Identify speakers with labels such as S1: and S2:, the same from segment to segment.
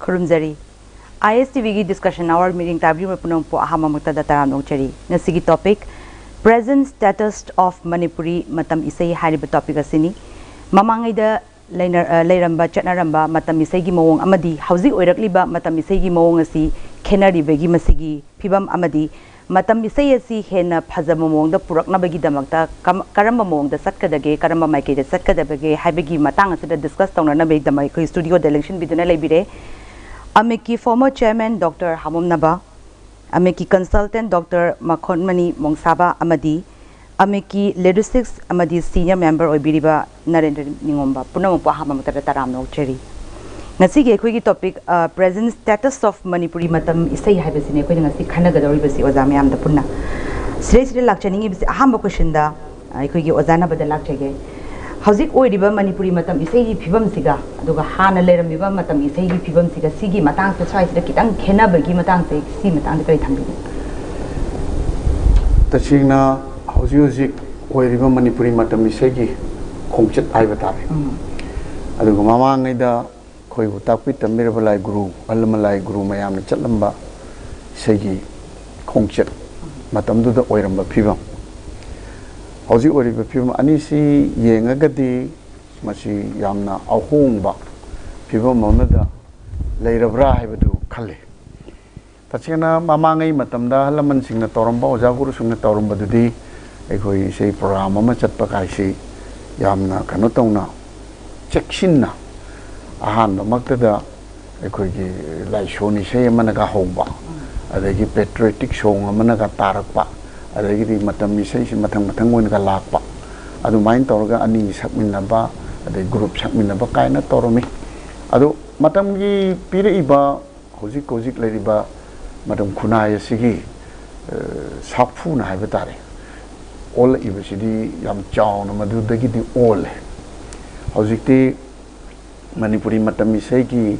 S1: Kurumzari. ISTV discussion hour meeting tabri punong po ahamamagta dataram nongchari. Nasigi topic present status of Manipuri Matam Eshei hariba topic asini. Mamangay da layramba chatnaramba Matam Eshei gi mawong amadi hausi oirakliba Matam Eshei gi mawong asi khenaribagi masigi phibam amadi Matam Eshei asi hena phajama mawongda puraknabagi damakta karamba mawongda satkadage karamba maikeda satkadabage haibagi matang asida discuss tawnana be damai ko studio de election biduna laibire Ameki former chairman Dr. Hamum Naba, Ameki consultant Dr. Makonmani Mongsaba Amadi, Ameki logistics Amadi senior member Obiriba Narendra Ningomba, Punamupa Hamamata Taram Cherry. Nasigi Equigi topic present status of Manipuri Matam Eshei Habesine Quinasi Kanagadoribasi Ozamiam the Puna. Seriously lecturing is a humble question da Equigi Ozana but the lecture. Howzik oiriba Manipuri Matam Eshei phibam siga aduga hana leiramiba Matam Eshei phibam siga sigi matang se swai sida kitang khenabagi matang se si matang de kai thambi
S2: tachingna howzik oiriba Manipuri Matam Eshei khongchet aiba tare aduga mamang ida khoi utakpi tamirba lai guru almalai guru mayam chatlamba Eshei khongchet matam du da oiramba phibam Howzi oriba phibam ani si yengagadi masi yamna ahongba phibam mamada leirabra haibadu khalle tachena mamangai matamda halaman singna toramba oja guru sungna toramba dudi ekhoi sei program ama chatpa kaisi yamna kano tongna chekshinna ahan maktada ekhoi gi lai shoni sei amana ga hongba adagi patriotic song amana ga tarakpa adagi Matam Eshei si matang win ka lakpa adu main torga ani sakminaba adai group sakminaba kaina toromi adu matam gi pire iba hojik leriba matam khunai sigi sakfu na haiba tare all iba sidi yam chaw na madu dagi di all hojikti Manipuri Matam Eshei gi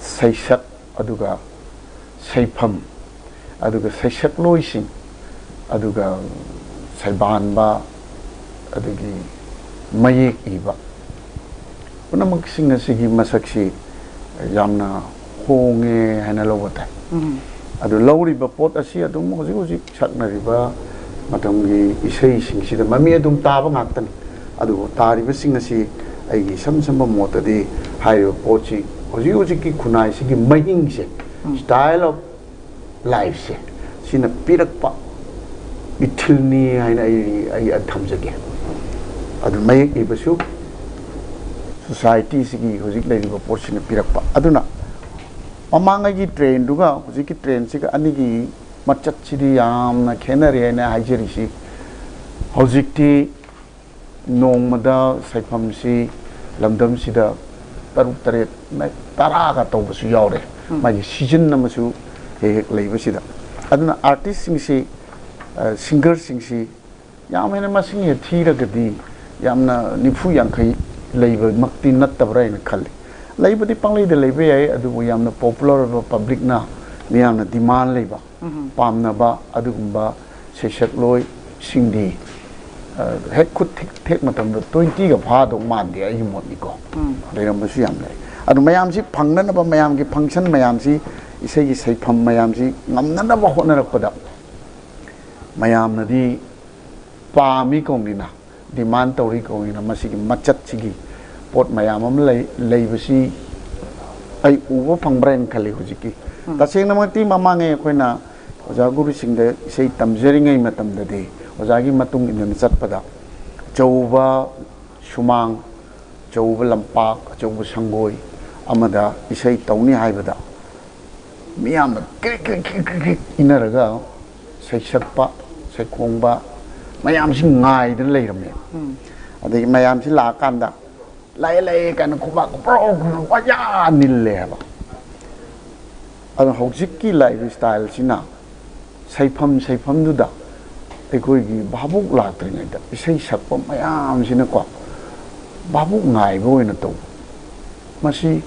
S2: saisak aduga saifam aduga saisak loising aduga saiban ba adugi mayek iba punamak singa sigi masaksi yamna honge hana lowata adu lawri ba pot asi adum hoji sakna riba matamgi Eshei singsida mami adum taba ngaktan adu tariba singa si aigi samsamba motadi hayo pochi hoji ki khunai sigi maying se style of life se sina pirakpa Itilni ay adhamjage adu mayek ibasu society sigi hojik leriba portion pirakpa aduna mamanga gi train duga hojik ki train siga anigi machat sidi yamna khenare na haijeri si hojik ti nongmada saifam si lamdam sida taruk taret na taraga tawbasu yawre magi season namasu he leiba sida aduna artist sing si singer singsi yamena masing ye thira gadi yamna nifu yankai leiba makti nattabra in khalle leiba di panglei de leiba ai adu yamna popular public na miyamna demand leiba pamna ba adugumba seshak loi singdi het khut thek matam 20 ga pha dong man de ai mot ni ko leiram basu yam lai adu mayam si phangna na ba mayam gi function mayam si Eshei gi saifam mayam si ngamna na ba hona rakpada mayam nadi pami kongina demand tori kongina masigi machat sigi pot mayam am lei basi ai uwa phangbrain khali hujiki taseng namati mamange khoina oja guru singde Eshei tamjeringai matam dade oja gi matung in chatpada chauba sumang chauba lampak chauba sangoi amada Eshei tawni haibada miyam krik inaraga saisakpa saikongba mayam si ngai den leirame adai mayam si la kanda lai kan kuba pro wa ya nille ba adu hojikki lifestyle sina saifam du da ekoi gi babuk la tringai da Eshei sakpa mayam sina ko babuk ngai bo ina to masi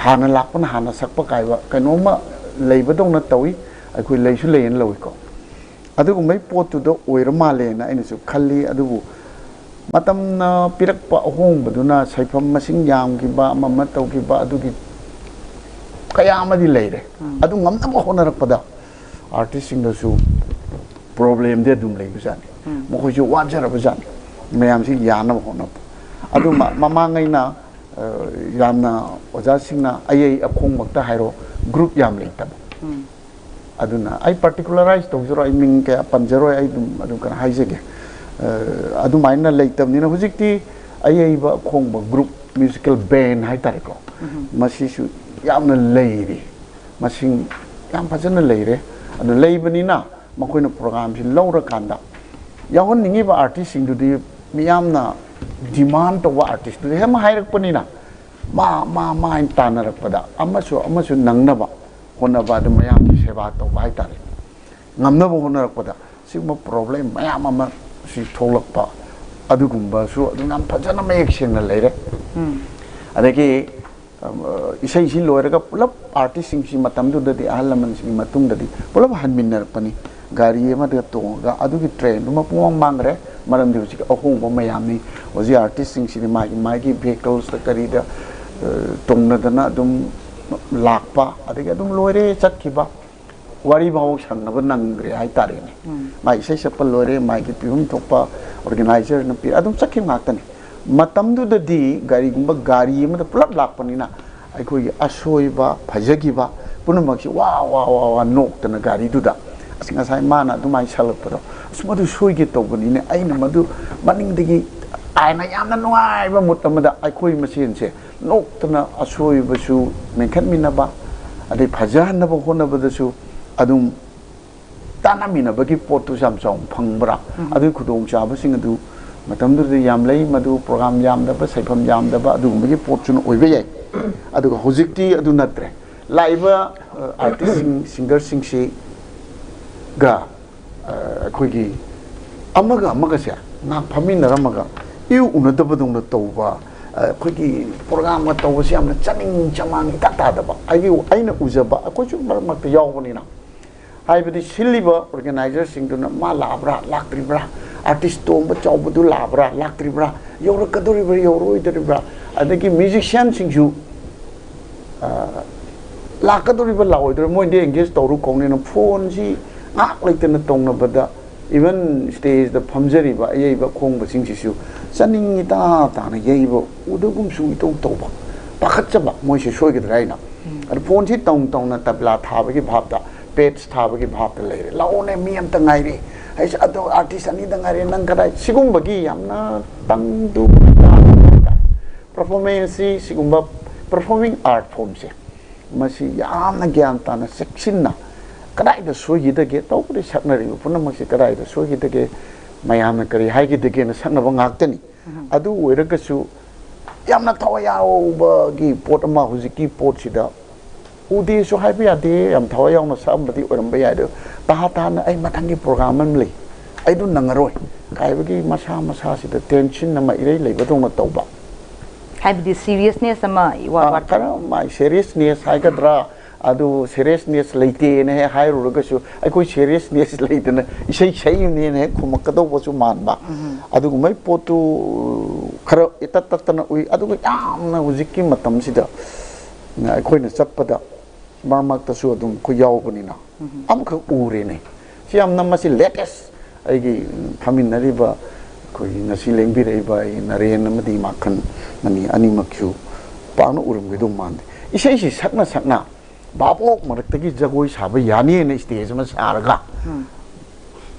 S2: hana lakpana hana sakpa kaiwa kanoma leiba dong na tawi akoi leisu lein loi ko adugu mai potu do oirama lena ina su khalli adugu matamna pirakpa ahong baduna saifam masing yam ki ba mama tau ki ba adugi kaya amadi leire adu ngamna ba honarakpada artist singdasu problem de dum lei bujani mo ju wajara bujani mayam si yana honap adu mamangai na yamna oja singna ayai akhong makta hairo group yam lei tab aduna ai particularize to jero I ming ke panjero ai dum kan haijege adu maina lei tab ni na hujikti ayai ba khong ba group musical band hai tariko masi su yamna leiri masing yam phajana leire adu leibani na makoina program si lawra kanda yahon ningi ba artist sing du di miyamna demand to wa artist du hem hairak pani na ma in tanarak pada amasu nangna ba hona ba de mayam ki seba to ba tare ngamna ba hona rak pada sigma problem mayam ama si tholak pa adu gumba su adu ngam phajana mayek sing na leire adagi isai si loiraga pulap artist sing si matam du dadi ahalaman sing matung dadi pulap hanminnar pani gari ema de tonga adu ki train ma puang mangre maram di usi ahong ba mayam ni oji artist sing si mai ki vehicles ta kari da tongna dana dum lakpa adagi adum loire chakkiba wari bawo sangna ba nangre ai tare ni mai sai sapal loire mai ki pihum thokpa organizer na pi adum chakki ngakta ni matam du dadi gari gumba gari ema da pulap lakpani na ai khoi asoi ba phajagi ba punamak si wa nok tana gari du da asing asai mana du mai salak paro asmadu soi ge tobani ne ai na madu maning digi ai na yamna nuai ba mutamada ai khoi masin se nok tana asoi ba su menkhat mina ba adai phajan na ba hona ba da su adum tana mina ba ki pot tu sam song phangbra adu khudong cha ba sing adu matam du yam lei madu program yam da ba saifam yam da ba adu ma ki pot chun oi ba yai adu hojikti adu natre laiba artist singer sing si ga khoi gi amaga se na phamin na ramaga iu unadaba dong na toba khoi gi program ga toba se amna chaning chamang ta da ba aina ujaba khoi chu marak ta yaw bani na hai bidi siliba organizer sing du na ma labra laktribra artist tom ba chaw bu labra laktribra yoro kadori bra yoro idribra adagi musician sing ju lakadori ba lawoidra moi de engage toru kongni na phone si ngak leitena tongna bada even stage the phamjari ba yei ba khong ba sing si su saning ta na yei ba udugum su itong to ba pakhat cha ba moi se soi ge drai na ar phone si tong na tabla tha ba gi bhap da page tha ba gi bhap da le la one mi am ta ngai ri hai sa ado artist ani da ngai nang kadai sigum ba gi yamna tang du performance sigum ba performing art form se masi yamna gyan ta na section na kadai da sogi da ge to puri sakna ri puna masi kadai da sogi da ge mayam na kari hai gi da ge na sakna ba ngak tani adu oira ga su yamna thawaya ba gi pot ma hujiki pot si da udi so hai bi ade yam thawaya na sam badi oram ba ya do ta na ai matang gi program man le ai du nangaroi kai ba gi masa si da tension na ma irei le ba dong na to ba
S1: hai bidi seriousness ama wa
S2: kara mai seriousness hai ka dra adu seriousness leite ne hai ru ga su ai koi seriousness leite na sei ne khumak ka do su man ba adu mai potu khara ita na ui adu ga yam na hujiki matam si da na khoi na chappada marmak ta su adum khu yaw bani na am kha ure ne si am nam si latest ai gi phamin na ri ba khoi na si lengbi rei ba naren amadi makhan nani ani makhu pa na urum gi dum man isai si sakna babok marak jagoi saba yani ne stage ma saraga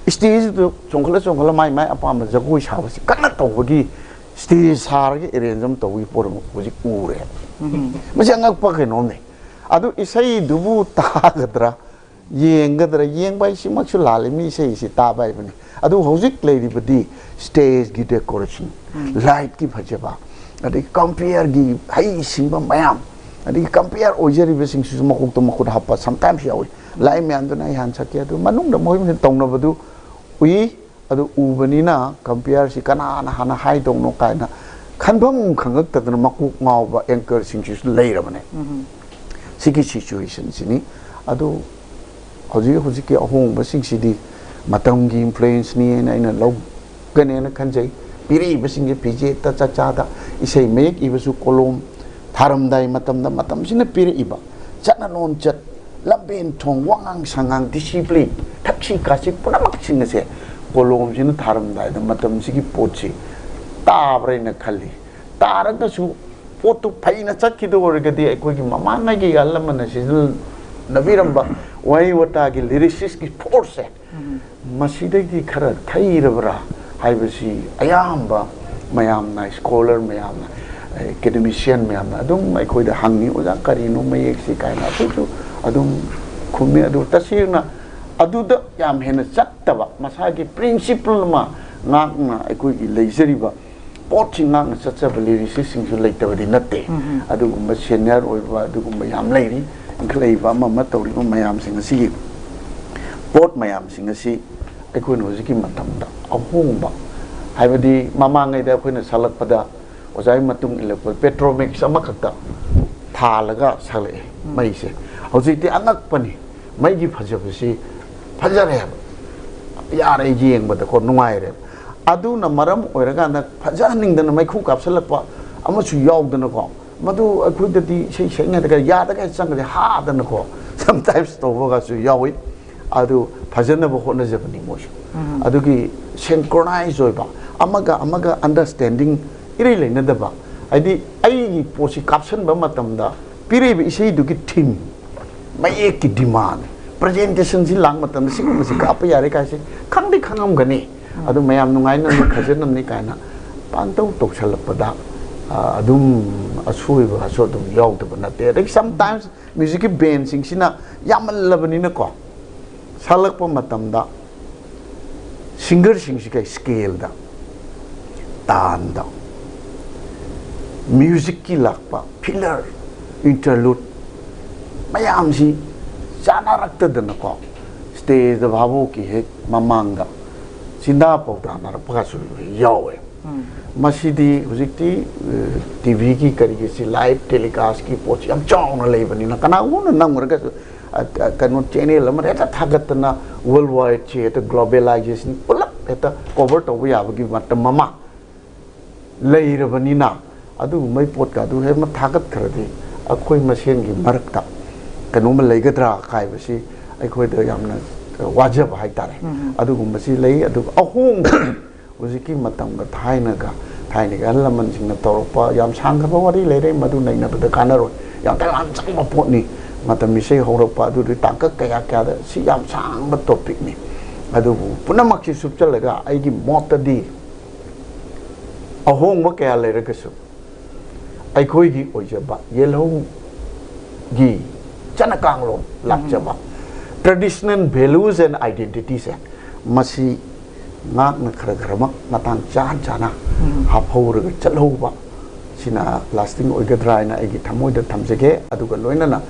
S2: stage to chongkhala mai apam jagoi saba si kana tawgi stage sarga arrange to wi por hoji ure masi angak pa ke nom ne adu isai dubu ta gadra yeng bai si maksu lale mi sei si ta bai bani adu hojik lady badi stage gi decoration light ki phajaba adi compare gi hai simba mayam adi compare ojeri besing su makuk to makut hapa sometimes yawi lai me andu nai han sakya du manung da moi tong na badu ui adu ubani na compare si kana na hana hai dong no kai na khanbam khangak ta na makuk ngau ba anchor sing su leira bane siki situation sini adu hoji ki ahong ba sing si di matam gi influence ni na lo gane na khanjai piri besing ge pije ta cha da isai mek ibasu kolom tharam dai matam sina pire iba chana non chat lamben thong wangang sangang discipline thakchi kasi punamak singase kolom jin tharam dai da matam sigi pochi tabre na khali tarada su potu phaina chakki do orgadi ekoi gi mama na gi allamana sidul naviramba wai wata gi lyricist gi force masida gi khara thairabra haibasi ayamba mayam na scholar mayam na academician mayam na adum ekoi da hangni oja karino mayek si kaina su adum khumi adu tasirna adu da yam hena chattaba masagi principle ma ngakna ekoi gi leijeriba potching ngakna chattaba lyricist sing su leitawadi natte adu gumba senior oiba adu gumba yam leiri ingleiba ma tawri mayam sing si pot mayam sing si ekoi no jiki matamda ahungba haibadi mamangai da ekoi na salakpada ozai matung ilekol petromix amakakta thalaga sale mai se hojiti angakpani mai gi phajabasi phajare yare jeng ko nuaire adu na maram oiraga na phajaningdana mai khu kapsalakpa amachu yawdana ko madu akhudati sei senga daga yada ga sangde ha dana ko sometimes to boga su yawi adu phajana bo hona jabani mosh adu gi synchronize oiba amaga understanding iri leina daba adi ai posi caption ba matamda pire bi sei du ki theme mai ek ki demand presentation si lang matam si ko si ka pa yare ka si khangdi khangam gani adu mayam nungai na khajenam ni kaina pantau tok chalpada adum asui ba so dum yaw to na te sometimes music band sing sina yamal labani na ko salak pa matamda singer sing si kai scale da tan da music ki lakpa filler interlude mayam si chana rakta dana ko stage da bhabu ki he mamanga sinda pauta na pa su yawe masidi hujikti tv ki kari si live telecast ki pochi am chong na lebani na kana un namur ga kanu channel amar eta thagatna worldwide che eta globalization pulap eta cover to ya gi matam mama leirabani na adu mai pot ka du he ma thagat khradi akhoi masen gi marakta kanu ma leigadra kai basi akhoi da yamna wajab hai tare adu gum basi lei adu ahung ujiki matam ga thaina ga laman sing na torpa yam sang ka wari leire madu nai na da kanaro yam ta lam chang ma pot ni matam mi sei horopa adu ri tangka kaya kya da si yam sang ba topic ni adu punamak si subchalaga ai gi motadi ahong ma kaya leire ka su akhoi gi ojaba yelho gi chana kanglo lakjaba traditional values and identities masi ngak na kharamak matang chan chana haphaur ga chalhoba sina lasting oigadra na agi thamoi da thamjege aduga loina na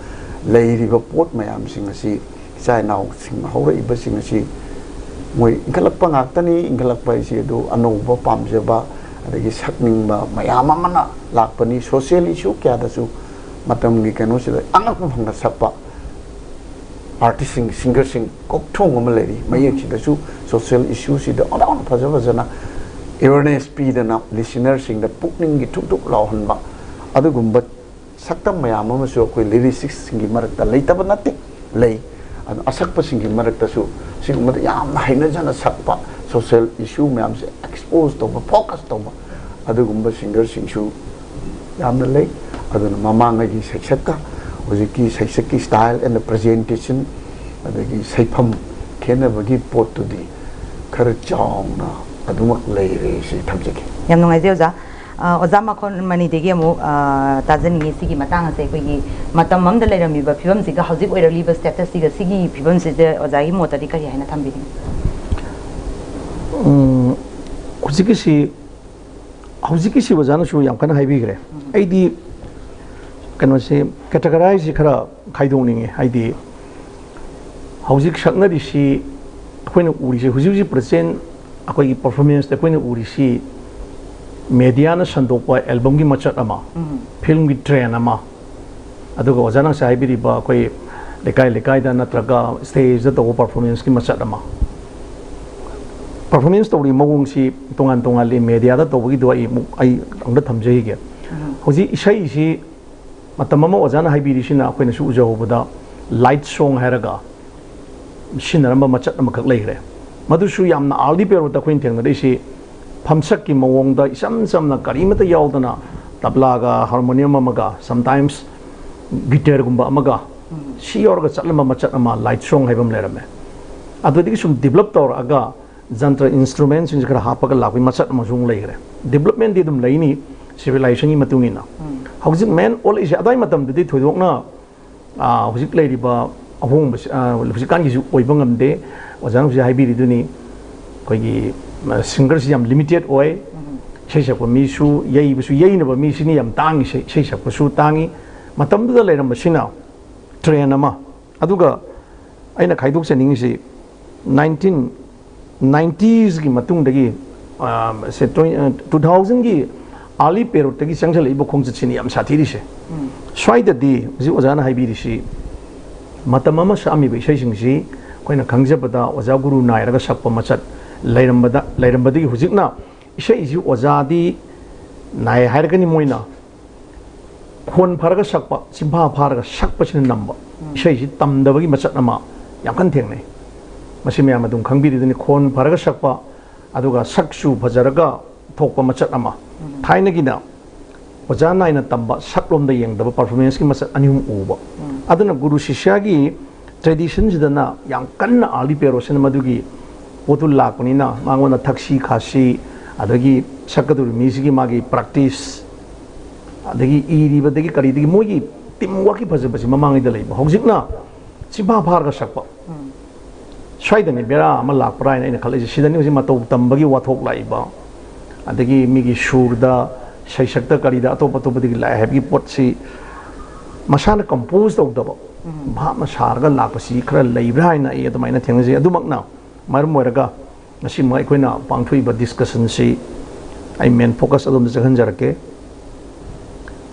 S2: leiriba pot mayam sing asi sai naw sing hore iba sing asi moi ingalak pa ngak tani ingalak pa isi do anoba pamjaba adagi sakning ba mayam amana lakpani social issue kya da su matam gi kanu sila angak pa phanga sappa artist singer sing kokthong am leri mayek si da su social issues si da on phajana awareness pi da na listener sing da pukning gi thuk thuk law han ba adu gumba saktam mayam am su koi lyrics sing gi marak ta leita ba natte lei asak pa sing gi marak ta su sing ma yam haina jana sakpa social issue mayam se expose to ba focus to ba adu gumba singer sing su yam na lei adu na mamanga gi seksaka ojiki saisaki style and the presentation adagi saifam khena bagi pot to di khar chong na adumak leire si thamjake
S1: yam nungai je oja oja ma khon mani degi amu tajan ni sigi matang ase koi gi matam mam da leirami ba phibam siga hojik oirali ba status siga sigi phibam se de oja gi mota di kari haina thambi
S3: hojiki si wajana shu yam kana haibi gre aidi kano se categorize khara khaidong ninge haidi hojik sakna ri si akoina uri se huji present akoi performance te koina uri si media na sandokwa album gi machat ama film gi train ama aduga ojana sa haibi ri ba koi lekai da natraga stage da to performance gi machat ama performance to ri mawung si tongan le media da to gi do ai ang da thamjai ge hoji isai si matam ama ojana haibiri sina akoina su ujahobada light song hairaga sinaramba machat amakak leigre madu su yamna aldi pero ta khoin thengna deisi phamsak ki mawongda isam samna karimata yaudana tabla ga harmonium amaga sometimes guitar gumba amaga si yorga chatlama machat ama light song haibam lerame adodi sum develop tor aga jantra instruments in jara hapaga lakwi machat ama jung leigre development di dum leini civilization ni matungina hojik men all is adai matam de thoidokna hojik leiriba ahong hojik kan gi oiba ngamde ojang ji haibiri duni koigi singers yam limited oi sheshap mi su yei bu su yei na ba mi sini yam tangi sheshap su tangi matam da leiram sina train ama aduga aina khaidok sening si 1990s gi matung dagi se 2000 gi ali pero tagi sangchal ibo khongchi chini yam sathiri se swaida di ji ojana haibiri si matam ama sami be shei singsi koina khangjabada oja guru nairaga sakpa machat lairambadi hujikna isai ji ojadi nai hairgani moina khon pharaga sakpa chimpa pharaga sakpa chin namba isai ji tamdabagi machat nama yakhan thengnai masimi amadung khangbiri duni khon pharaga sakpa aduga saksu phajaraga thokpa machat ama thainagina ojana ina tamba saklomda yengdaba performance ki machat anihum uba aduna guru shishya gi tradition jidana yang kanna ali pero sen madugi potul lakpanina mangona thaksi khasi adagi sakaduri misigi magi practice adagi iriba dagi kari dagi mogi timwa ki phajabasi mamangi da leiba hojikna chiba pharga sakpa swaidani bera ama lakpra ina khalai sidani hoji matau tambagi wathok laiba adagi migi surda saisakta kari da atop atop dagi lai habi potsi masana compose tawdaba bhama sarga lakpasi khara leibra ina e adamaina thengje adumakna marum moiraga ngasi mai koina pangthui ba discussion si I main focus adom jahan jarake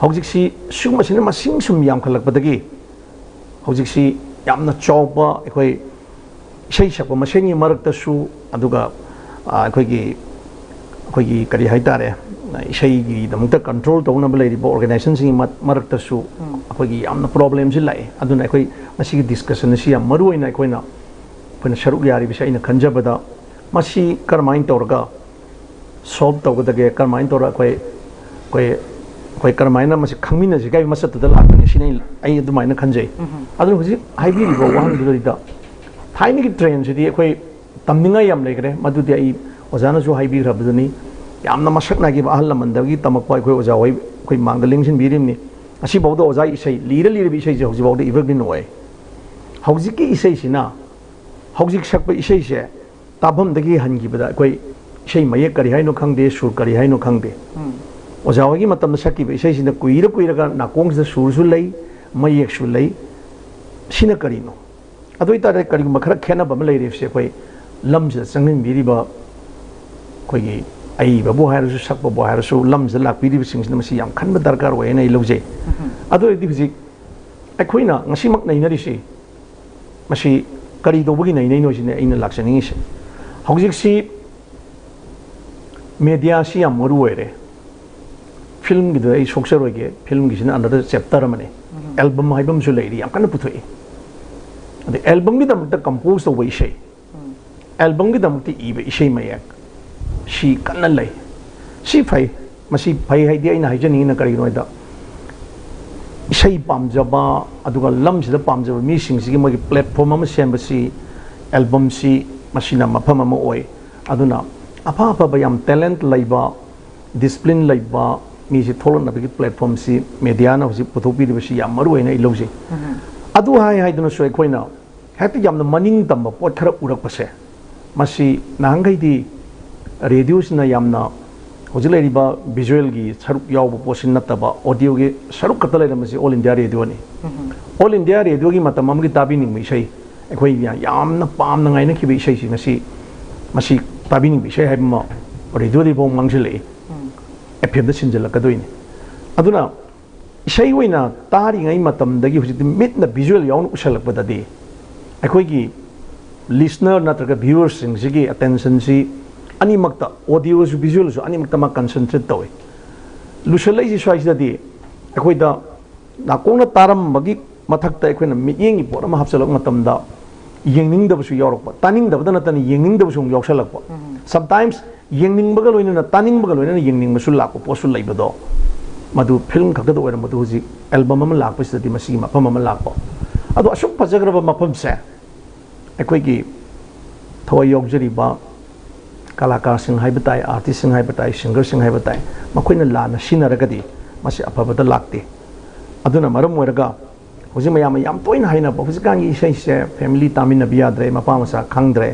S3: hojik si suma sine masing sum yam khalak badagi hojik si yamna chawpa ekoi sei sakpa maseni marakta su aduga ekoi gi kari haitare isai gi damta control tawna ba leiri organization sing marakta su ekoi gi yamna problem ji lai aduna ekoi masi gi discussion si yam maru ina ekoina pun sharuk yari bisa ina kanjabada masih karmain torga solve tawgadage karmain tora koi karmaina masih khangmina ji gai masat da lakni sine ai adumaina khanjai adu huji haibi ri bo wang du da thaini ki train ji koi tamninga yam legre madudi ai ojana jo haibi rabduni yamna masakna gi ahal lamandagi tamakpai koi oja hoi koi mangdaling sin birimni asi bawda oja isai lira bi isai ji hoji bawda evergreen oi hoji ki isai sina hojik sakpa isai se tabam dagi hangi bada koi isai maye kari haino khangde sur kari haino khangde ojawagi matam sakki be isai sina kuira ga nakong sa sur su lei mayek su lei sina kari no adoi ta kari makhara khena bam lei ref se koi lamja sangin biri ba koi gi ai babu har su sakpa bo har su lamja lak biri bi sing sina masi yam khan ba darkar wa nei loje adoi di biji akoina ngasi mak nei na ri si masi kari do bugi nei no sine ina laksani se hojik si media si am moru ere film gi dai soksar oge film gi sina another chapter amane album haibam su leiri am kana puthoi ade album gi dam ta compose the Eshei album gi dam ti ibe Eshei mayak si kana lai si phai masi phai hai dia ina haijani na kari no da Eshei pamjaba aduga lam sida pamjaba mi sing sigi mogi platform ama semba si album si masina mafam ama oi aduna apa apa bayam talent laiba discipline laiba mi si tholon na bi platform si media na hosi puthopi ri si yam maru ina iloji adu hai duna soi khoina hati yam na maning tamba pot khara urak pase masi nangai di radio sina yam na hojilai ba visual gi saruk yaw posin nataba audio gi saruk katalai ramasi all india radio ni all india radio gi matamam gi tabini mi sei ekhoi yamna pam na ngai na khibi sei si masi tabini bi sei haibma radio di bong mangsile fm da sinjala kadoi ni aduna sei oina tari ngai matam dagi hujit mit na visual yaw usalak badadi ekhoi gi listener natraga viewers sing sigi attention si ani makta audio su visual su ani makta ma concentrate tawi lusalai si swai da di akoi da नाकोंना तारम मगी मथक्ता अखोइना मियेंगी पोट अमा हापसलक मतमदा येंगनिंगदबसु यावरकपा तानिंगदबदा नतन येंगनिंगदबसु यावसलकपा समटाइम्स येंगनिंगबगा लोइना तानिंगबगा लोइना येंगनिंगबसु लाको पोसु लैबदो मधु फिल्म खगद ओइरा मधु हुजि एल्बम अमा लाकपसिदि मसी मफम अमा लाकपा अदो असुक फजग्रबा मफमसे अखोइगी थवय यौजरिबा कलाकार सिंह हाइबताई आर्टिस्ट सिंह हाइबताई सिंगर सिंह हाइबताई मखोइना लाना सिनरगदि मसी अफबदा लाक्ते अदुना मरम ओइरगा हुजि मयाम याम तोइन हाइना हुजिकांगी इशै से फैमिली तामिना बियाद्रे मपा मसा खंगद्रे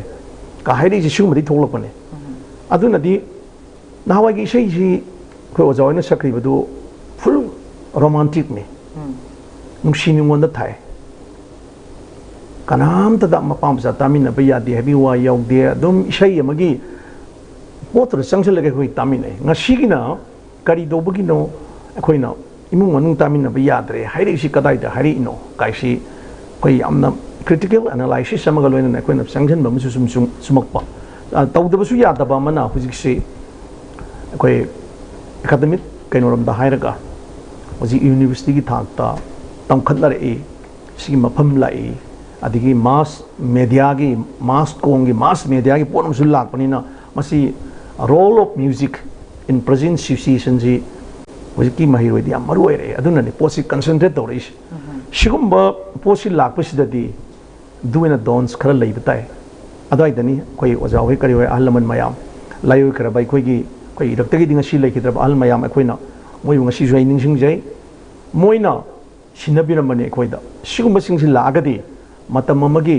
S3: का हाइरि सिसुमदि थोलपने अदुनदि नावागी इशै जी खो ओजावना सक्रिबदु फुल रोमांटिक ने नुसिनिंगोंदा थाय कनाम तदा मपा मसा तामिना बियादि हेबी वा यौदे अदुम इशै अमगी पोत्र संगसलगे खोइ तामिनै ngasiगिना करी दोबगिनो अखोइना इमुंग मनुंग तामिना बियाद्रे हाइरि सि कदाइदा हाइरि इनो काइसि खोइ यामना क्रिटिकल एनालाइसिस समगा लोइना अखोइना संगसन बमसु सुमकपा तौदबसु यादबा मना हुजिकसि अखोइ एकाडेमिक कैनोरमदा हाइरगा हुजि यूनिवर्सिटी की थाकता तमखतलरे सि मफम लाई अदिगी मास मीडिया की मास कोंगी मास मीडिया की पोनमसु लाकपनिना मसी role of music in present situation जी हुजिकी महिरोइदि याम मरु ओइरे अदुननि पोसि कंसंट्रेट तौरिस सिगुम्बा पोसि लाकपसिददि दुवेना डॉन्स खरा लैबताय अदाइदनी कोई ओजा होय करि होय अहलमन मयाम लायोय खरा बाय कोइगी कोई इरक्तगी दिंगसि लैखिद्रब अहल मयाम अखोइना मोयु ngasi जय निंसिंगजै मोइना सिनबिरमने अखोइदा सिगुम्बा सिंगसि लागदि मतम अमगी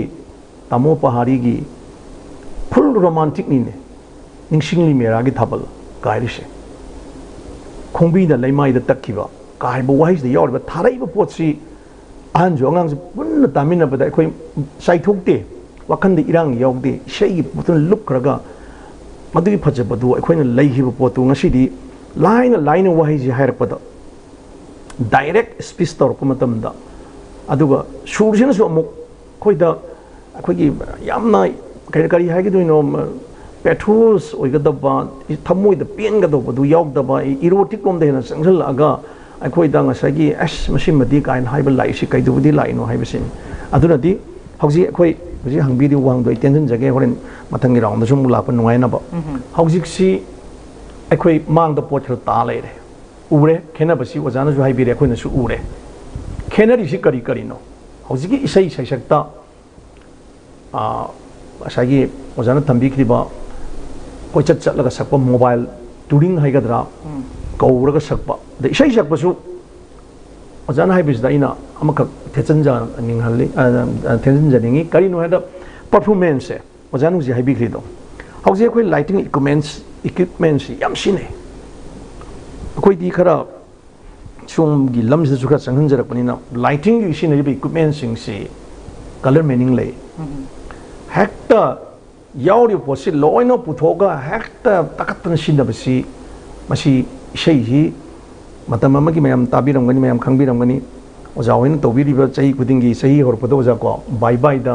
S3: तमो पहाड़ी फुल रोमांटिक नीने निंसिंगली मेरागी थाबल कायरिसे खोंबीदा लैमाइदा तक्खिबा कायबो वाहिसदा यावरबा थारैबा पोतसि अहनजो अंगांगसे पुन्ना तामिनबदा अखोइ साइथोकते वखंदे इरांग यावदे इशैगी पुतन लुक्खरगा मदुगी फजबदु अखोइना लैहिबा पोतु ngasiदी लाइन वाहिसि हायरपदा डायरेक्ट स्पीच तौरप मतमदा अदुगा सुरसिनसु अमुक खोइदा अखोइगी यामना करी हाइगदुइनो पेथोस ओइगदबा थमोइदा पेनगदबदु यावदबा इरोटिक लोमदा हेना संगलगा अखोइदा ngसागी एस मसिमदि काइन हाइबा लाइसि कैदुबदि लाइनो हाइबसिन अदुनदि हौजि अखोइ हौजि हंबिदि वांदोइ टेंशन जगे होरेन मथंगी राउंड सुम लाप नुवाइनाबा हौजिकसि अखोइ मांगदा पोट खर ता लेरे उरे खेनाबसि ओजानाजु हाइबिरे अखोइनासु उरे खेनारिसि करी करिनो हौजिकी इसै सैसक्ता असागी ओजाना तंबिखरिबा कोइचत चलगा सकपा मोबाइल टूरिंग हाइगद्रा कौरगा सकपा द इसै सकपसु ओजाना हाइबिसदा इना अमक थेचनजा निंगहलि थेचनजा निंगी करिनो हेदा परफॉर्मेंस से ओजानु जि हाइबिखरिदो हौजे अखोइ लाइटिंग इक्विपमेंट्स याम सिने अखोइ दी खरा सोमगी लमसे खरा संहनजरकपनिना लाइटिंग की सिनरिबा इक्विपमेंट सिंगसि कलर मीनिंग ले हेक्टा यावरि पोसि लोइनो पुथोगा हेक्टा तकतन सिनबसि मसि इशैजि मतम अमगी मयाम ताबिरमगनि मयाम खंबिरमगनि ओजा होइन तोबिरिबा चही खुदिंगी सही होरपदो ओजा को बाय बाय दा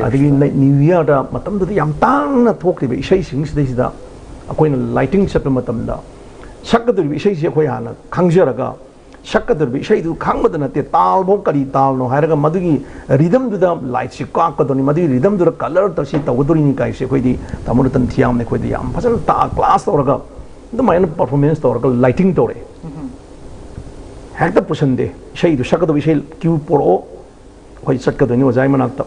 S3: अदिगी न्यू ईयर दा मतम दु याम तांगना थोक्रिबा इशै सिंगसिदा अखोइना लाइटिंग चप मतमदा सकदुबि इशैसि अखोइ हाना खंगजरगा सकदुबि इशैदु खंगबद नते ताल भो करी ताल नो हायरगा मदुगी रिदम दुदा लाइट सि काकदोनि मदुगी रिदम दुदा कलर तसि तवदुरिनि काइसे खोइदि तमुर तन थियाम ने खोइदि याम फसन ता क्लास तोरगा दुमायन परफॉर्मेंस तोरगा लाइटिंग तोरे हेक्ता पुसंदे इशैदु सकदुबि इशै क्यू पोरो खोइ सटकदोनि ओजाय मनाक्ता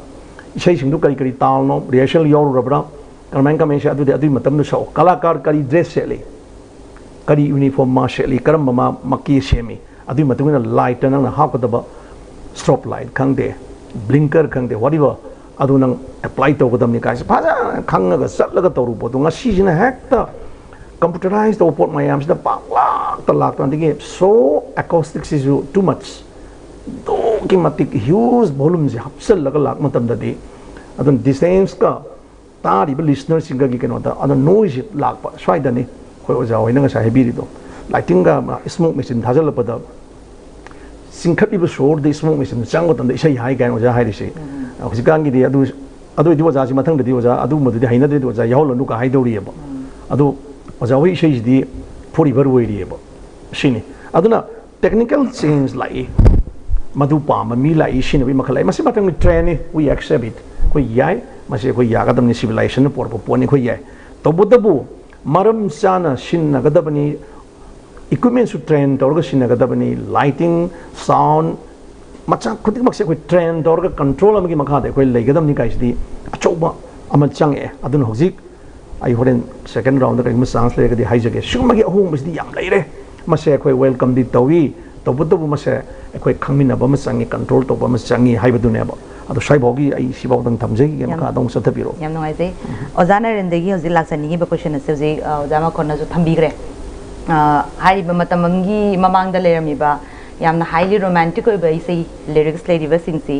S3: इशै सिंदु करी करी ताल नो रिहर्सल यावरबरा करमैन कमेशा अदुदि अदुइ मतम सो कलाकार करी ड्रेस सेली करी यूनिफॉर्म मा सेली करम मा मक्की सेमी अदुइ मतुना लाइट नंग हाकदबा स्ट्रोब लाइट खंगदे ब्लिंकर खंगदे व्हाटएवर अदु नंग अप्लाई तौगदमनि काइस फाजा खंगगा चलगा तौरु पोदु ngasiजना हेक्ता कंप्यूटराइज तो पोट मयामसिदा पाक्लाक तलाक तंदिगे सो acoustic सिजु टू मच दो की मतिक ह्यूज वॉल्यूम से हप्सल लगा लाक मतमददि अदुन डिस्टेंस का तारिबा लिसनर सिंगा की कनोदा अदु नोइज लाकपा स्वाइदने खोइ ओजा होइना ngasa हेबिरिदो लाइटिंग का स्मोक मशीन थाजलपदा सिंखतिबा सोर दे स्मोक मशीन चांगो तंद इसै हाइ गाइन ओजा हाइरिसे हजिकांगी दि अदु दि ओजा सि मथंग दि ओजा अदु मदुदि हाइना दि ओजा याहलनु का हाइदौरियबा अदु ओजा होइ इसै दि फोरिबर वइरियबा सिनि अदुना technical change lie madu pam mi la isin bi makhalai masi matang train we accept it ko yai masi ko ya gadam ni civilization por po ni ko yai to budabu maram sana shin na gadabani equipment su train torga shin na gadabani lighting sound macha khudik makse ko train torga control am gi makha de ko lei gadam ni kai di achoba amal chang e adun hojik ai horen second round da ma chance le ga di haijage shuma gi ahung mas di yam lai re mase ko welcome di tawi to budabu mase ko khangmin na ba ma changi control to ba ma changi haibadu ne ba ado shai bogi ai sibaw dang thamjai gi ma ka dong sa thabiro
S1: yam no ai je ozana rendegi hoji laksani gi ba question ase hoji ozama khonna ju thambigre hai ba matamamgi mamang da lerami ba yamna highly romantic oi ba isei lyrics lady ba singsi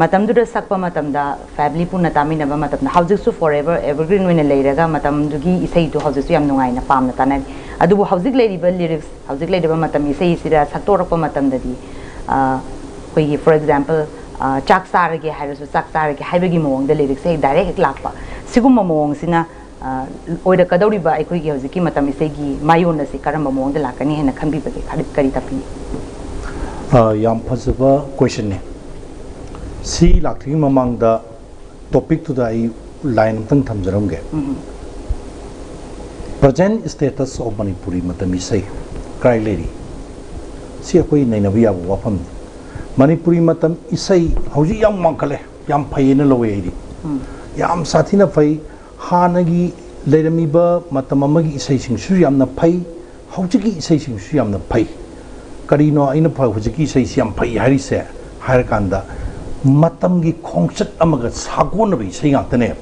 S1: matam du da sakpa matam da family puna tamina ba matam howji su forever evergreen win leiraga matam du gi isei du howji su yam nungai na pam na tanai adu bu howji lady ba lyrics howji lady ba matam isei sira saktor pa matam da di koi for example chak sarage hairu chak sarage haibagi mawang da lyrics ei direct lakpa sigum mawang sina oida kadori ba ai koi gi hojiki matam isei gi mayon na se karam mawang da lakani hena khambi ba ke kari tapi
S4: yam phasaba question ne si lakthi mamang da topic to da ai line tang thamjaram ge present status of Manipuri matam isei cry lady si akoi nainabi ya wafam Manipuri matam isai hauji yam mangkale yam phayena lowe idi yam sathina phai hanagi leirami ba matam amagi isai singsu yamna phai hauji gi isai singsu yamna phai karino aina phai hauji gi isai yam phai hari se har kanda matam gi khongchat amaga sagona bi isai ngakne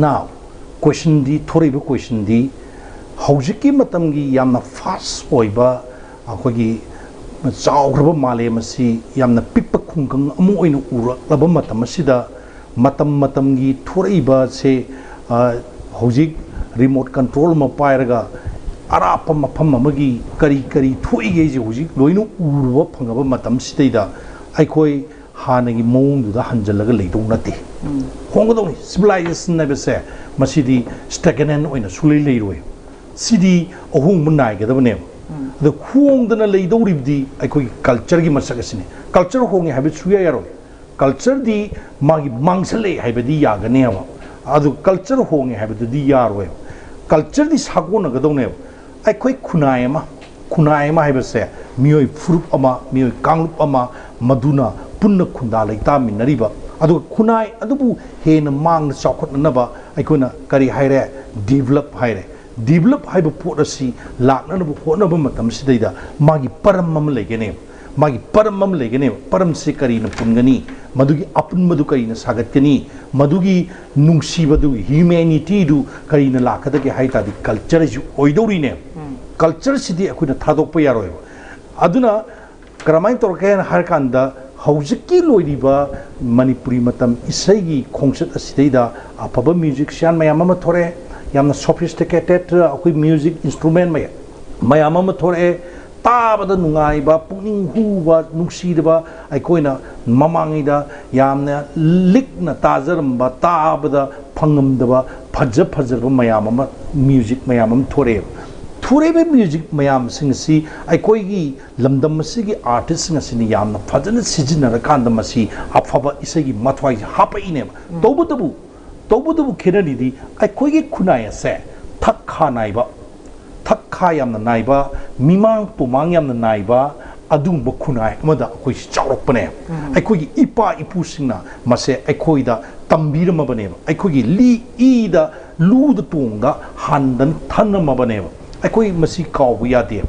S4: now question di thori ba question di hauji gi matam gi yamna fast oiba akogi chawgraba male masi yamna pikpa khungkang amu oina uralaba matam asida matam gi thoraiba se hojik remote control ma pairaga arapa mafam amagi kari thoige je hojik loinu urwa phangaba matam sidaida aikoi hanagi mong du da hanjalaga leidong nati hongodoni civilization na bese masidi stagnant oina sulei leiroi sidi ohung munai gadabane the hong dana leidoribdi aikoi culture gi masagasine culture hongi habit suya yaro culture di magi mangsale haibadi yagane wa adu culture hongi habit di yaro culture di sagona gadone aikoi khunai ma haibase mioi furup ama mioi kanglup ama maduna punna khunda leita minariba adu khunai adubu hena mang chawkhot naba aikona kari haire develop haiba pot asi lakna na hona ba matam sidaida magi param mam legene param se kari na pungani madugi apun madu kari na sagatkani madugi nungsi badu humanity du kari na lakada ke haita di culture ju oidori ne culture sidi akuna thadok pa yaro aduna karamai torke har kanda haujiki loiriba Manipuri matam isai khongset asidaida apaba musician mayam ma thore yamna sophisticated akoi music instrument mayam ma thore tabada nungai ba puning huwa nungsidaba aikoina mamangida yamna likna tajaramba tabada phangamdaba phajaba mayam ma music mayam thore thurebe music mayam singsi aikoigi lamdam masigi artist singasini yamna phajana sijinara kanda masi afaba isagi mathwai hapa ine tobudabu khenani di aikoigi khunai ase thakha naiba thakha yamna naiba mimang pumang yamna naiba adumba khunai amada akoi chawrokpane aikoigi ipa ipu singna mase aikoida tambirama baneba aikoigi li ida luda tonga handan thanama baneba aikoi masi kawu yade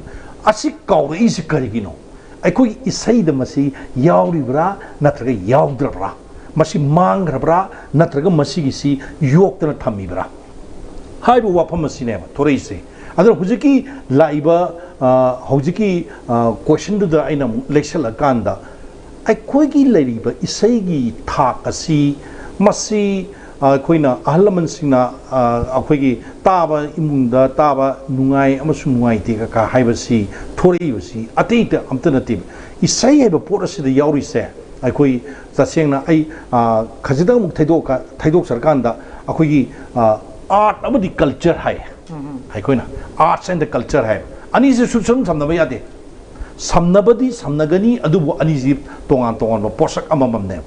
S4: asi kawu isi karigino aikoi isaida masi yauribra natraga yaudra masi mangrabra natraga masi gisi yoktana thamibra haibu wapam masi ne thoreise adra hujiki laiba hujiki question du da aina lekshala kanda aikoi gi lariba isaigi thak asi masi akoina ahlaman singna akoigi taba imungda taba nungai amasu nungai te ka haibasi thoribasi ateita amtanati isai haiba porasi da yauri se akoi tasengna ai khajidang muk thaidok sarkanda akoigi art amadi culture hai akoina arts and the culture hai ani se susum samna ba yade samnabadi samnagani adubu aniji tongan tongan ba posak amamamne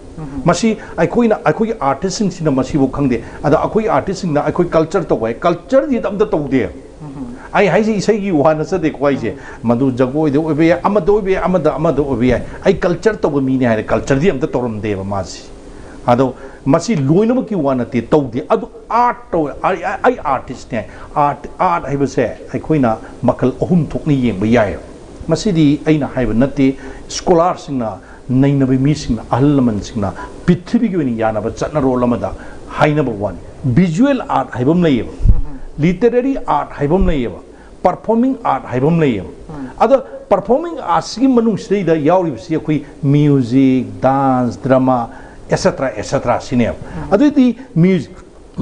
S4: masi aikoi artist sing sina masi bo khangde ada akoi artist sing na akoi culture to wai culture di dam da to de ai hai ji isai gi wana sa de kwai je madu jagoi de obe amada obe amada obe ai culture to mi ne hai culture di am da torum de ba masi ado masi loina ma ki wana te to de adu art to ai artist ne art hai ba se aikoi na makal ohum thokni yeng ba yai masi di aina hai ba nate scholar sing na naina ba mi sing na ahlaman sing na pithibi gi ni yana ba chatna role amada hai number 1 visual art hai bam lai literary art hai bam lai performing art hai bam lai ada performing art sigi manung sei da yauri si khoi music dance drama etc etc sine adu di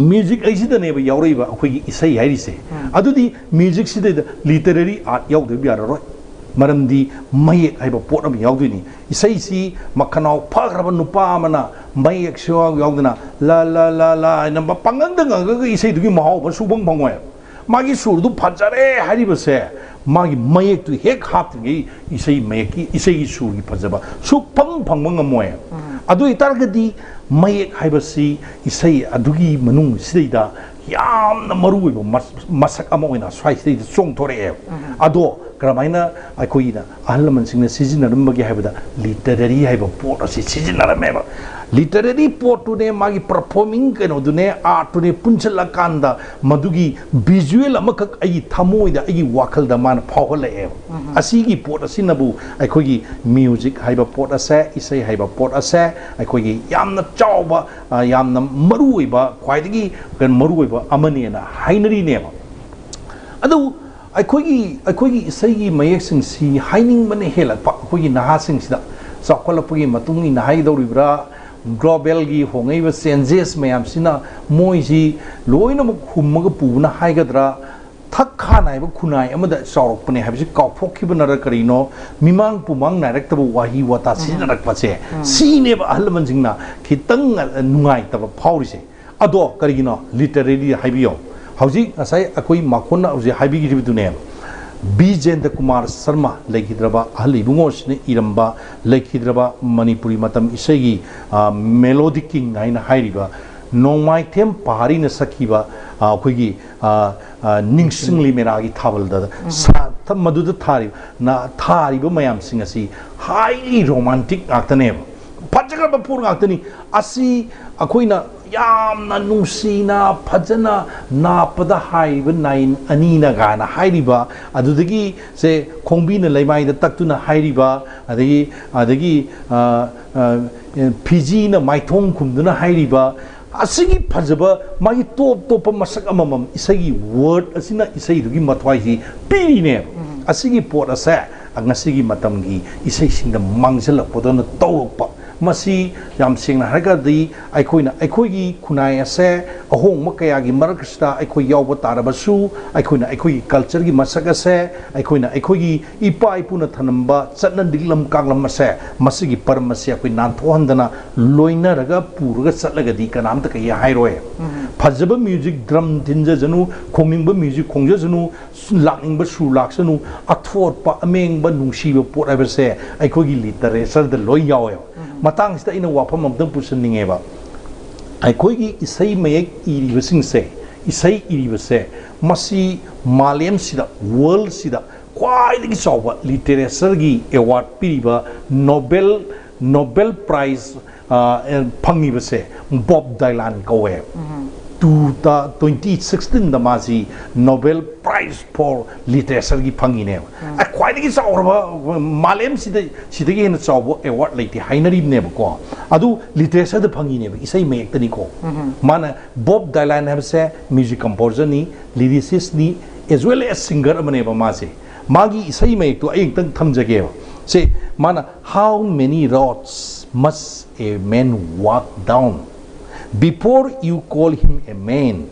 S4: music ai sida ne ba yauri ba khoi isai hai ri se adu di music sida literary art yaw de biara ro maramdi mayek ai ba pot am yaw ni isai si makanau phagraba nupa mana mayek swa yaw dina la la la la namba pangang dang ga isai du gi mahau ba subang bangwa magi sur du phajare hari ba se magi mayek tu hek hap gi isai mayek ki isai gi sur gi phajaba su phang phang mang amoy adu itar ga di mayek hai ba si isai adu gi manung sidaida yamna maru ba masak ama oina swai sidaida song thore ado karamaina aikoina ahlaman singna sijinaram bagi haibada literary haiba pot asi sijinaram eba literary pot to ne magi performing keno dune art to ne punchla kanda madugi visual amakak ai thamoi da ai wakal da man phawhal e asigi pot asinabu aikogi music haiba pot ase isai haiba pot ase aikogi yamna chawba yamna maruiba khwaidagi kan maruiba amane na hainari ne adu ꯑꯩꯈꯣꯏꯒꯤ ꯏꯁꯩꯒꯤ ꯃꯌꯦꯛꯁꯤꯡꯁꯤ ꯍꯥꯏꯅꯤꯡꯕꯅ ꯍꯦꯜꯂꯛꯄ ꯑꯩꯈꯣꯏꯒꯤ ꯅꯍꯥꯁꯤꯡꯁꯤꯗ ꯆꯥꯎꯈꯠꯂꯛꯄꯒꯤ ꯃꯇꯨꯡ ꯏꯟꯅ ꯍꯥꯏꯒꯗꯧꯔꯤꯕ꯭ꯔꯥ ꯒ꯭ꯂꯣꯕꯦꯜꯒꯤ ꯍꯣꯡꯉꯛꯏꯕ changes ꯃꯌꯥꯝꯁꯤꯅ ꯃꯣꯏꯁꯤ ꯂꯣꯏꯅꯃꯛ ꯍꯨꯝꯃꯒ ꯄꯨꯕꯅ ꯍꯥꯏꯒꯗ꯭ꯔꯥ ꯊꯛ ꯈꯥ ꯅꯥꯏꯕ ꯈꯨꯟꯅꯥꯏ ꯑꯃꯗ ꯆꯥꯎꯔꯛꯄꯅꯦ ꯍꯥꯏꯕꯁꯤ ꯀꯥꯎꯊꯣꯛꯈꯤꯕꯅꯔ ꯀꯔꯤꯅꯣ ꯃꯤꯃꯥꯡ ꯄꯨꯃꯥꯡ ꯅꯥꯏꯔꯛꯇꯕ ꯋꯥꯍꯩ ꯋꯥꯇꯥ ꯁꯤꯖꯤꯟꯅꯔꯛꯄꯁꯦ ꯁꯤꯅꯦꯕ ꯑꯍꯜ ꯂꯃꯟꯁꯤꯡꯅ ꯈꯤꯇꯪ ꯅꯨꯡꯉꯥꯏꯇꯕ ꯐꯥꯎꯔꯤꯁꯦ ꯑꯗꯣ ꯀꯔꯤꯒꯤꯅꯣ ꯂꯤꯇꯔꯦꯔꯤ ꯍꯥꯏꯕꯤꯌꯣ hauji asai akoi makona hauji haibi gi dune Bijendra Kumar Sharma lekidraba ahli bungos ne iramba lekidraba Manipuri Matam isegi melody king haina hairiba nongmai them pahari na sakiba akoigi ningsingli meragi thabal da sa maduda thari na thari ba mayam sing asi highly romantic aktane pajaga ba pur aktani asi akoina yamna nungsina phajana napada haiba nain anina gana hairiba adudagi se khongbi na leimai da taktuna hairiba adagi pg na maithong khumduna hairiba asigi phajaba magi top masak amamam isagi word asina isai dugi mathwai hi pirine asigi pot asa angasigi matamgi isai singda mangjalak podona tawpa masi yam singna hargadi aikoigi kunai ase ahong makayagi maraksta aikoi yawba tarabasu aikoigi culture gi masak ase aikoigi ipa ipuna thanamba chatna diglam kanglam ase masigi parmasi akoi nanthohandana loina raga puraga chatlagadi kanamta kai hairoi phajaba music drum dinja janu khongingba music khongja janu lakingba su laksanu athorpa amengba nungsiba pot abase aikoigi literature da loi yawe matang sida ina wafam amdang pusaningeba aikoigi isai mayek iribasingse isai iribase masi malem sida world sida kwaidagi chawba literature gi award piriba Nobel Prize phangibase Bob Dylan kawe 2016 da mazi Nobel Prize for Literature gi phangine a kwaidagi chawraba malem sidagi hena chawbo award leiti hainari ne ko adu literature da phangine isai mek tani ko mana Bob Dylan habse music composer ni lyricist ni as well as singer amane ba mase magi isai mek to ayeng tang thamjage say mana how many roads must a man walk down before you call him a man?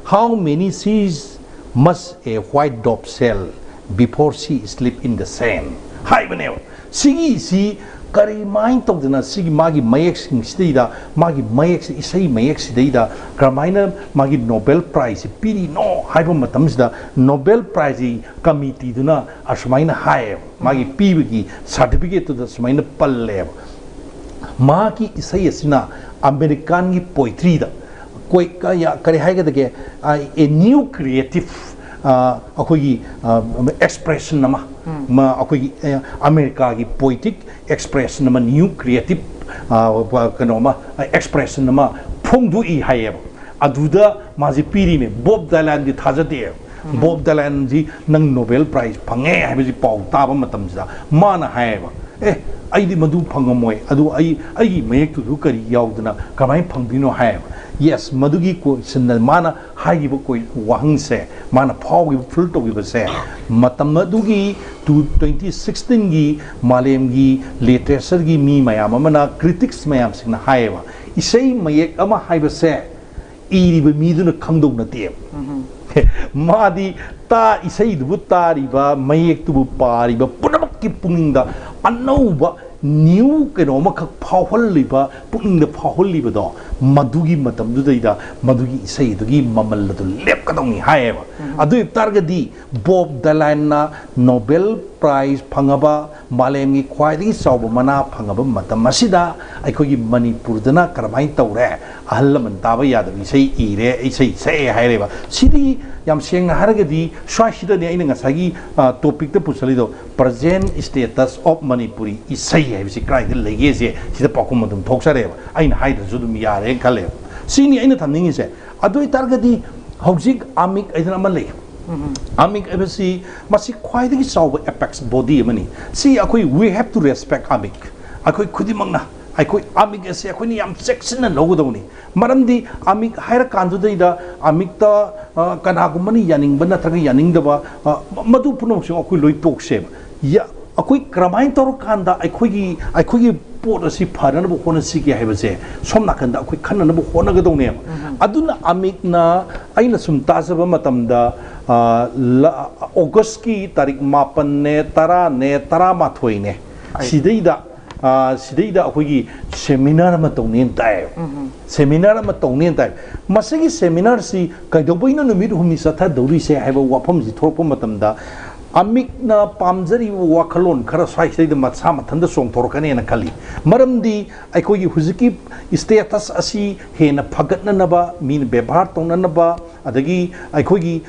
S4: How many seas must a white dove sail before she sleep in the sand? Hi, Benev. Si kari main tawdana sigi magi mayek sing sidida magi mayek si isai mayek sidida karamaina magi Nobel Prize piri no haiba matamsida Nobel Prize committee duna asmaina hae magi pibigi certificate to asmaina palle magi isai asina American gi poetry da koi ka ya kari haiga dage a new creative akogi expression nama ma akogi America gi poetic expression nama new creative kanoma expression nama phongdu I hayeba aduda maji piri me Bob Dylan di thajade Bob Dylan ji nang Nobel Prize phange haibi pau taba matamja mana hayeba aidi madu phangamoi adu ai mayek tu kari yaudna kamai phangdino hayeba yes madugi ko sinna mana haigibo ko wahang se mana phawi full to gibo se matam madugi 2016 gi malem gi literature gi mi mayam amana critics mayam singna haiba isei mayek ama haiba se iriba miduna khangdong na te madi ta isei du tariba mayek tu pariba punamak ki pungda anauba new kenoma khak phawhal liba pungda phawhal liba do madugi matam du daida madugi isai dugi mamal du lep kadong haeba adu targadi Bob Dylan na Nobel Prize phangaba malem gi khwaidi sauba mana phangaba matam masida aikhogi Manipur dana karamai tawre ahallaman taba yada isai ire isai sai haireba sidi yam seng haragadi swashida ne aina ngasagi topic ta pusalido present status of Manipuri isai haibisi krai de lege je sida pakum madum thoksareba aina haida judum yare khale sini aina thamningi se adu targadi hojik amik aidana amalai amik abasi masi khwaidagi sauba apex body amani si akoi we have to respect amik akoi khudimangna akoi amik ase akoi ni yam section na logodawni maramdi amik haira kandu da amik ta kana gumani yaning bana thagi yaning daba madu puno so akoi loi tokse ya akoi kramain tor kanda akoi pot asi pharana bu hona sigi haibase somna kanda akoi khanna bu hona gadawne aduna amik na aina sum tajaba matamda August ki tarik 8 ne 10 ne 13 ne sidida akogi seminar ma tawnen tai seminar ma tawnen tai masigi seminar si kaidoboina numit humni satha dawri se haiba wafam ji thorpa matamda amik na pamjari wakhalon khara sai sai da matsa mathanda song thorkane na khali maramdi aikogi huziki status asi hena phagatna naba min bebhar tongna naba adagi aikogi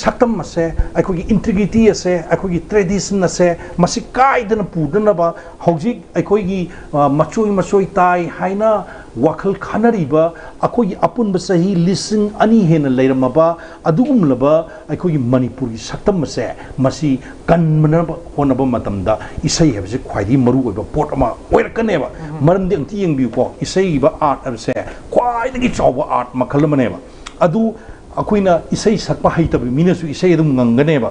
S4: saktam ase aikogi integrity ase aikogi tradition ase masi kaidana pudana ba hojik aikogi machoi tai haina wakhal khanariba akogi apun basahi lising ani hena leiramaba adugumlaba aikogi Manipuri saktam ase masi kanmanaba honaba matamda isai habse khwaidi maru oiba pot ama oirakaneba maramdi angti yengbi ko isai ba art abse khwaidagi chawba art makhalmaneba adu akoina isai sakpa haitabi minasu isai adum nganganeba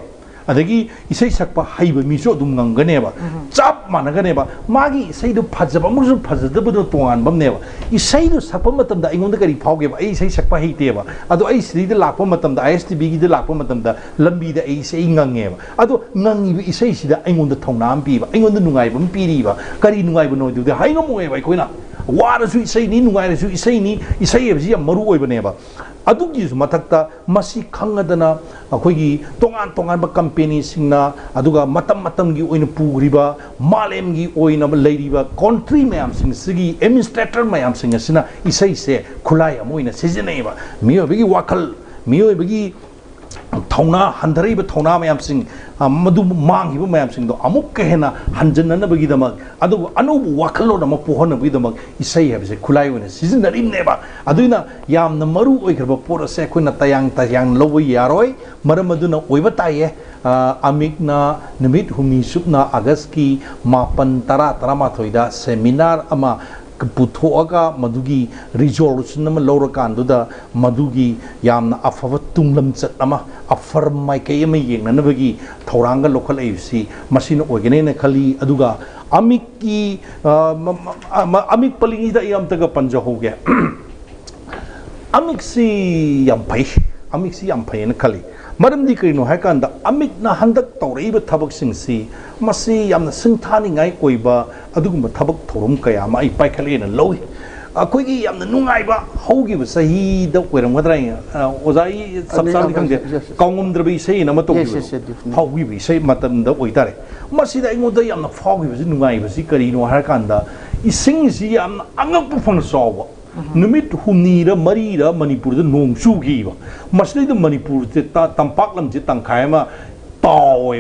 S4: adagi isai sakpa haiba miso adum nganganeba chap managaneba magi isai du phajaba musu phajadaba do tongan bamneba isai du sakpa matamda ingonda kari phawgeba ai isai sakpa haiteba adu ai sidi lakpa matamda ISTB gi de lakpa matamda lambi da ai isai ngangeba adu ngangi isai sida ingonda thongnam piba ingonda nungai bam piriba kari nungai bano du de haingamoeba ikoina warasu isai ni nungai rasu isai ni isai ebji maru oibaneba adugi mathakta masi khangadana akogi tongan ba company singna aduga matam gi oina pugriba malem gi oina leiriba country mayam sing sigi administrator mayam sing asina isai se khulai amoina sejeneba miyobegi wakal miyobegi thona handariba thona mayam sing madu manghiba mayam sing do amuk kehena hanjanna bagi damak adu anubu wakalo na mapuhona bagi damak isai habse khulai wena sejenari neba aduina yamna maru oigraba porase koina tayang lobo yaroi maramaduna oiba taye amikna numit humni supna August ki 8 da seminar ama puthoaga madugi resolution nama laurakanduda madugi yamna afava tunglam chat ama afar mai kay mai yengna bagi thoranga local AFC masina ogene khali aduga amiki amik palingi da yam taga panja hoge amiksi yam pai na khali Madam Dikrino Hakanda, Amit na Handak Toriba Tabak Singsi, Masi Yam the Sintani Oiba, Adugum Tabak Torum Kayama, Ipakali and Lowy. A quickie Yam the Nungaiba, Hogi was Sahi, the Wiram Wadrain, was I subsiding Kongum the say in Amato, how we say Matam the Waitare. Masi the Imoda Yam the fog was in Nungai, Sikarino Hakanda, he sings Yam Angapon Saw. Numit Hunira, Marida, Manipur, the Nung Shugiva. Must the Manipur, Tampaklam, Tankayama, Tau,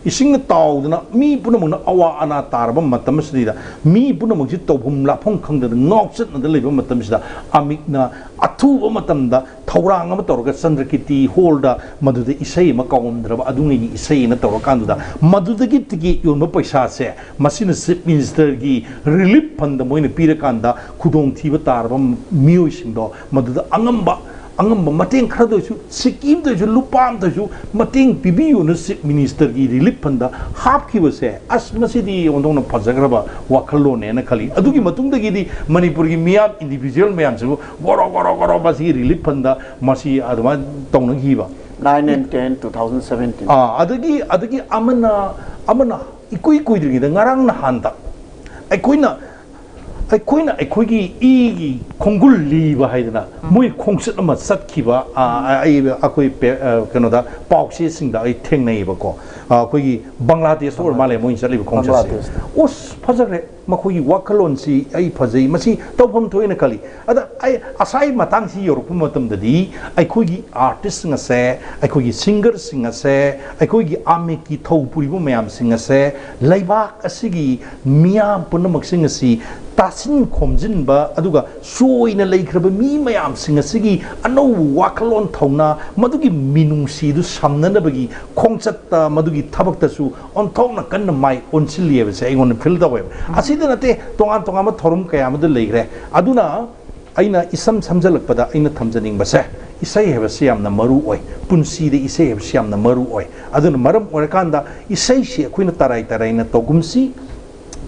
S4: ising the Tau, me Punamuna, Awa Anatarba, Matamasida, me Punamujito, whom Lapong Kanga, the Nox and the Liver Matamsida, Amigna, Atu Matamda, Tauranga Matorga, Sandrakiti, Holda, Madu the Eshei, Macom, Aduni, Eshei, and Torokanda, Madu the Gitigi, Yonopaisa, Masina Sip Minister Gi, Relief on the Moina Pirakanda, Kudong Tivatar, Mushindo, Madu the Angamba. Angam mating krado su sikim to ju lupam to ju mating pibiu no sip minister gi relief panda half ki wase as masidi ondong na pajagraba wakalo ne na khali adugi matung da gi di manipur gi miyam individual mayam su goro basi relief panda masi aduma tong na gi ba
S2: 9 and 10 2017
S4: adagi amana ikui gi da ngarang na handa Aikoina igi kongul liba haidana mui kongsit ama satkiba akoi kanoda pauksi singda ai thengnai ba ko akoi Bangladesh or male moi chaliba kongsit os phajare makoi wakalon si ai phajai masi tawpham thoina kali ada ai asai matang si yorop matam dadi aikogi artist nga se aikogi singer singa se aikogi ameki thopuribo mayam singa se laibak asigi miyam punamak singa si Tasin Komjin ba aduga soina laikraba mi mayam singa sigi ano wakalon thongna madugi minungsi du samnana bagi khongchatta madugi thabakta su on thongna kanna mai onsilie se aingon fil da web asida nate tonga ma thorum kaya ma leigre aduna aina isam samjalakpada aina thamjaning ba se isai heba siamna maru oi punsi de isai heba siamna maru oi aduna maram orakanda isai si akuina tarai na togumsi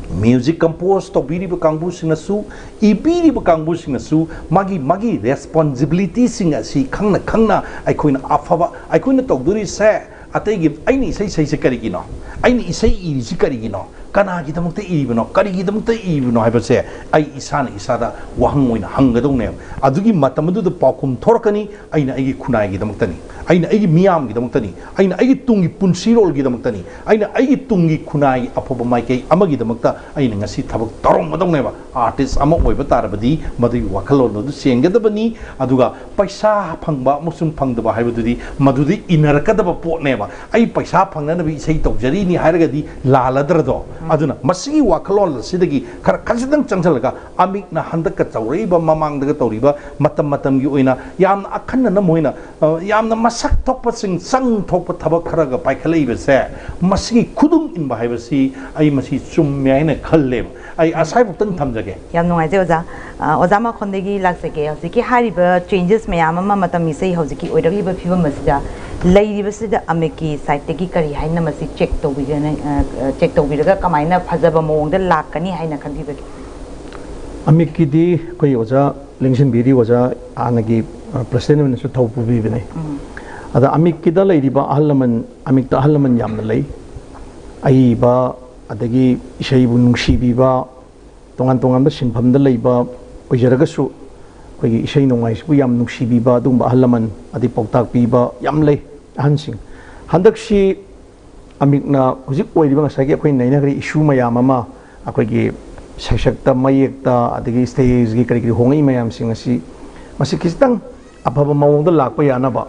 S4: Music compose to biri ba kangbu singasu ibiri ba kangbu singasu magi responsibility singasi khangna aikoina afaba aikoina togduri se ategi aini sei se karigino aini isai iri si karigino kana gi damukta ibino karigi damukta ibino haibase ai isada wahang oina hangadong adugi matamadu da pakum thorkani aina agi khunai gi damuktani aina agi miyam gi damuktani aina agi tungi punsirol gi damuktani aina agi tungi khunai apoba maikei amagi damukta aina ngasi thabak torong madong neba artist ama oiba tarabadi madu wakalon do sengadabani aduga paisa phangba musum phangdaba haibadudi madudi inarakadaba pot neba ai paisa phangna nabi sei tokjari ni hairagadi laladrado aduna masigi wakalon sidagi khar khasidang changchalaga amik na handaka chawreiba mamang daga toriba matam gi oina yam akhanna na moina yam na masak thokpa sing sang thokpa thabak kharaga paikhalei bese masigi khudum in ba haibasi ai masi chumme aina khalle ai asai butang thamjage
S1: yam nungai je oza ma khondegi laksege hoziki hariba changes mayam ma matam isei hoziki oiragi ba phibam masida leiribasida ameki site gi kari haina masi check to biraga kamaina phajaba mongda lakani haina khandibagi
S3: ameki di koi oja lengsin biri oja anagi president ne su thopu bi bine ada ameki da leiriba ahlaman amik ta ahlaman yamna lei ai ba adagi ishai bu nungsi bi ba tongan ba sinpham da leiba oijaraga su koi ishai nongai su yam nungsi bi ba dung ba ahlaman adi poktak bi ba yam lei hansing handak si amikna hujik oiriba ngasagi akhoi naina gri issue mayam ama akhoi gi sakshakta mayekta adagi stage gi kari hongai mayam sing asi masi kistang ababa mawong da lakpa yana ba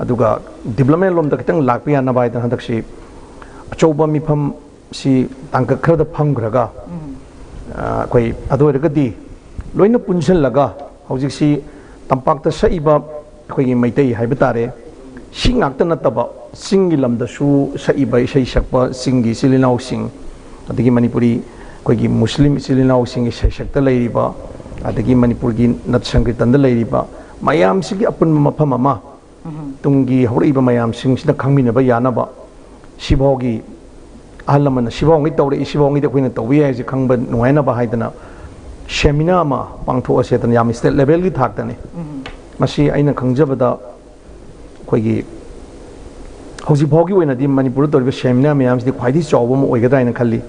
S3: aduga development lom da kitang lakpa yana ba idan handak si achoba mifam si tangka khar da phamgraga akhoi adoiraga di loina punchal laga hujik si tampak ta saiba akhoi gi maitai haiba tare singakta nataba singi lamda su saiba isai sakpa singi silinau sing adagi manipuri koigi muslim silinau sing isai sakta leiriba adagi manipur gi nat sankritan da leiriba mayam sigi apun mafam ama tungi horiba mayam sing sina khangmina ba yana ba sibogi alamana sibongi tawre sibongi da koina tawbi ai ji khangba nuaina ba haidana seminar ma pangtho ase tan yam state level gi thak tane masi aina khangjabada koigi ꯍꯧꯖꯤꯛ ꯐꯥꯎꯒꯤ ꯑꯣꯏꯅꯗꯤ ꯃꯅꯤꯄꯨꯔꯗ ꯇꯧꯔꯤꯕ seminar ꯃꯌꯥꯝꯁꯤꯗꯤ ꯈ꯭ꯋꯥꯏꯗꯒꯤ ꯆꯥꯎꯕ ꯑꯃ ꯑꯣꯏꯒꯗ꯭ꯔꯥ ꯍꯥꯏꯅ ꯈꯜꯂꯤ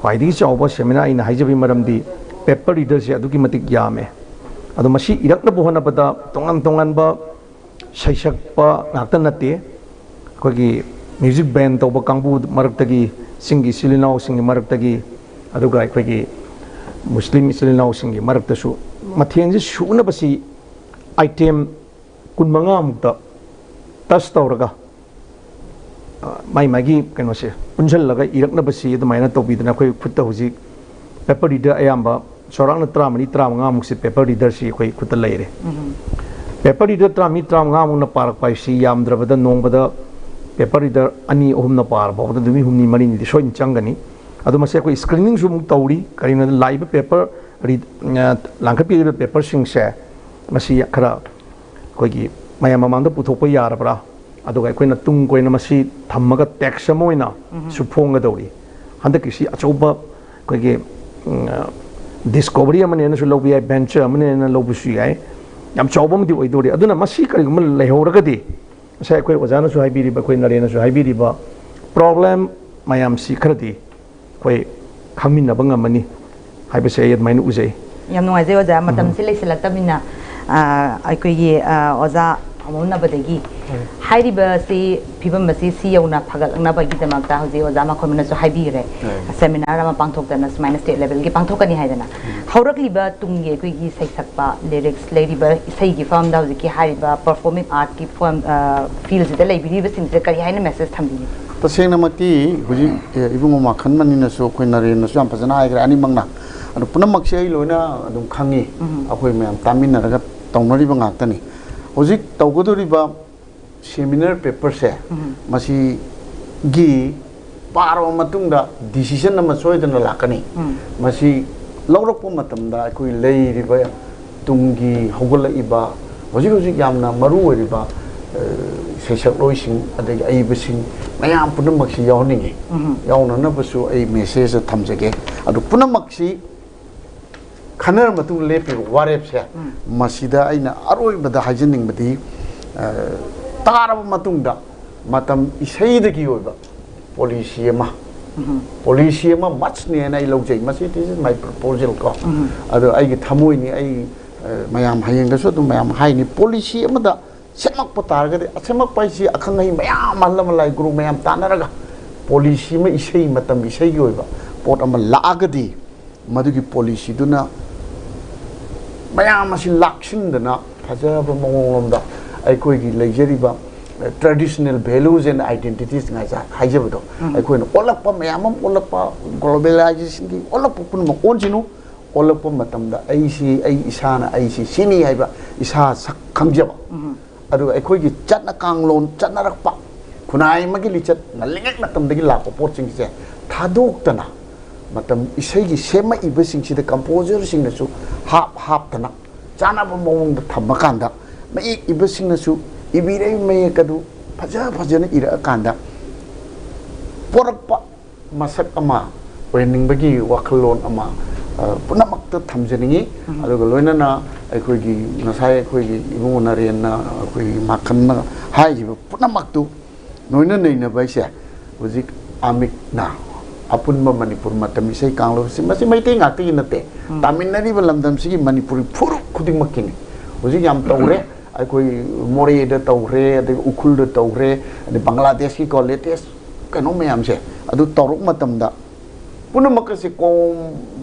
S3: ꯈ꯭ꯋꯥꯏꯗꯒꯤ ꯆꯥꯎꯕ ꯁꯦꯃꯤꯅꯥꯔ ꯑꯩꯅ ꯍꯥꯏꯖꯕꯒꯤ ꯃꯔꯝꯗꯤ ꯄꯦꯄꯔ ꯔꯤꯗꯔꯁꯦ ꯑꯗꯨꯛꯀꯤ ꯃꯇꯤꯛ ꯌꯥꯝꯃꯦ ꯑꯗꯣ ꯃꯁꯤ ꯏꯔꯛꯅꯕ ꯍꯣꯠꯅꯕꯗ ꯇꯣꯉꯥꯟ ꯇꯣꯉꯥꯟꯕ ꯁꯩꯁꯛꯄ ꯉꯥꯛꯇ ꯅꯠꯇꯦ ꯑꯩꯈꯣꯏꯒꯤ ꯃ꯭ꯌꯨꯖꯤꯛ ꯕꯦꯟ ꯇꯧꯕ ꯀꯥꯡꯕꯨ ꯃꯔꯛꯇꯒꯤ ꯆꯤꯡꯒꯤ ꯏꯆꯤꯜ ꯏꯅꯥꯎꯁꯤꯡꯒꯤ ꯃꯔꯛꯇꯒꯤ ꯑꯗꯨꯒ ꯑꯩꯈꯣꯏꯒꯤ ꯃꯨꯁꯂꯤꯝ ꯏꯆꯤꯜ ꯏꯅꯥꯎꯁꯤꯡꯒꯤ ꯃꯔꯛꯇꯁꯨ ꯃꯊꯦꯜꯁꯤ ꯁꯨꯅꯕꯁꯤ आइटेम 15मुक्ता टच तौरगा माई मागी कनोसे पुंजलगा इरकनबसी अदुमायना तौबीदना अखोय खुत्ता हुजी पेपर रीडर अयाम्बा चौरांगना 30 मुक्सी पेपर रीडर सी अखोय खुत्ता लेरे पेपर रीडर 30 मुक्ना पारक पाइसी यामद्रबदा नोंबदा पेपर रीडर अनि अहुमना पार बावदा दुमी हुमनी मरिनी दि सोइन चंगनी अदु मसे अखोय स्क्रीनिंग सु मुक तौरी करिना लाइव पेपर रीड लांखपी पेपर सिंगसे मसी खरा अखोयगी मया ममांग पुथोप यारबरा अदुगा अखोयना तुंग कोइना मसी थम्मगा टेक्स अमा ओइना सुफोंग दौरी हंदकिसी अचौबा अखोयगी डिस्कवरी अमने सु लौबि याय वेंचर अमने लौबुसु याय याम चौबमदि ओइदोरी अदुना मसी करिगुम लेहौरगदि असाय अखोय ओजाना सु हाइबिरिबा अखोय नरेना सु हाइबिरिबा प्रॉब्लम मयाम सी खरदि अखोय खमिनबा ngамani हाइबसे यदमाइन उजै
S1: याम नुवाइजे ओजा मतम से लेसिलक्तमिना अखोयगी ओजा अमोनबदगी हाइरिबा सी फिबम बसी सी यौना फगलनबगी दमकता हौजी ओजा मखोमनसु हाइबिरे सेमिनार अमा पांथोकदना स्माइना स्टेट लेवल की पांथोकनी हाइदना हौरकलिबा तुंगी अखोयगी सैसक्पा लिरिक्स लेरिबा इसैगी फॉर्म दा हौजी की हाइरिबा परफॉर्मिंग आर्ट की फॉर्म फील्ड सिदा लेबिरिबा सिंसे करी हाइना मेसेज थंबिनि
S2: तसेंगनमती हुजी इबुंगो माखनमनिनसु अखोय नरेनसु याम फजना हाइग्रा अनि मंगना अदु पुनमक्से आई लोइना अदुम खांगी अखोय मयाम तामिनरगा तौनरिबा ngakतनी हुजी तौगदोरिबा सेमिनार पेपर से मसी गी पारो मतुंगदा डिसीजन नम सोयदना लाकनी मसी लौरकपो मतमदा अखोय लेरिबा तुंगी हौगलइबा हुजी हुजी यामना मरु ओरिबा सेसक लोइसिंग अदगी अइबसिंग मयाम पुनमक्सी यावनिंगे यावननबसु अइ मेसेज थमजगे अदु पुनमक्सी खनर मतुंग लेपि वारेपसे मसीदा अइना अरोइबदा हाइजनिंगबदी तारब मतुंगदा मतम इसैदगी ओइबा पॉलिसी अमा मचने ना इ लौजै मसी दिस इज माय प्रपोजल को अदु आइगी थमोइनी आई मयाम हायेंगसु दु मयाम हाइनी पॉलिसी अमदा सेमक पतारगदे असेमक पाइसी अखंगै मयाम मल्लम लाई ग्रुप मयाम तानरगा पॉलिसी में इसै मतम इसैगी ओइबा पोट अमा लागदी मदुगी पॉलिसी दुना मयाम असी लाक्सिंदना फजब मौंगलमदा अखोयगी लेजरिबा ट्रेडिशनल वैल्यूज एंड आइडेंटिटीज नाइजा हाइजबदो अखोयन ओलकपा मयाम ओलकपा ग्लोबलाइजेशन की ओलकपा पुन ओनजिनु ओलकपा मतमदा अइसी अइ इसाना अइसी सिनी हाइबा इसा सक खंगजबा अदु अखोयगी चतना कांगलोन चतनरकपा खुनाई मगी लिचत नलिंगक मतमदगी लापो पोचिंगसे थादोक्तना मतम इसैगी सेमा इबसिंगसिदा कंपोजर सिंगनसु हाप तना चानाबा मौंगदा थम्मकांदा मयेक इबसिंगनसु इबिरे मयेकदु फजन इरकांदा पोरकपा मसक अमा ओयनिंगबगी वाखलोन अमा पुनमक्ता थमजनिंगी अदुगा लोइनना अखोयगी नसाय अखोयगी इबुंग नरेना अखोयगी माखनना हाइजिबा पुनमक्तु नोइना नैना बाइसे हुजिक आमिकना अपुन्म मणिपुर मतम इसै कांगलोसी मसी मैते ngakti नते तामिलनाडु लमदम सिगी मणिपुरी फुरु खुदिंग मकिनी हुजिक याम तौरे अखोय मोरे द तौरे अदे उखुल द तौरे अदे बांग्लादेश की को लेटेस्ट कनो मयाम से अदु तौरुक मतमदा पुनमकसे कोम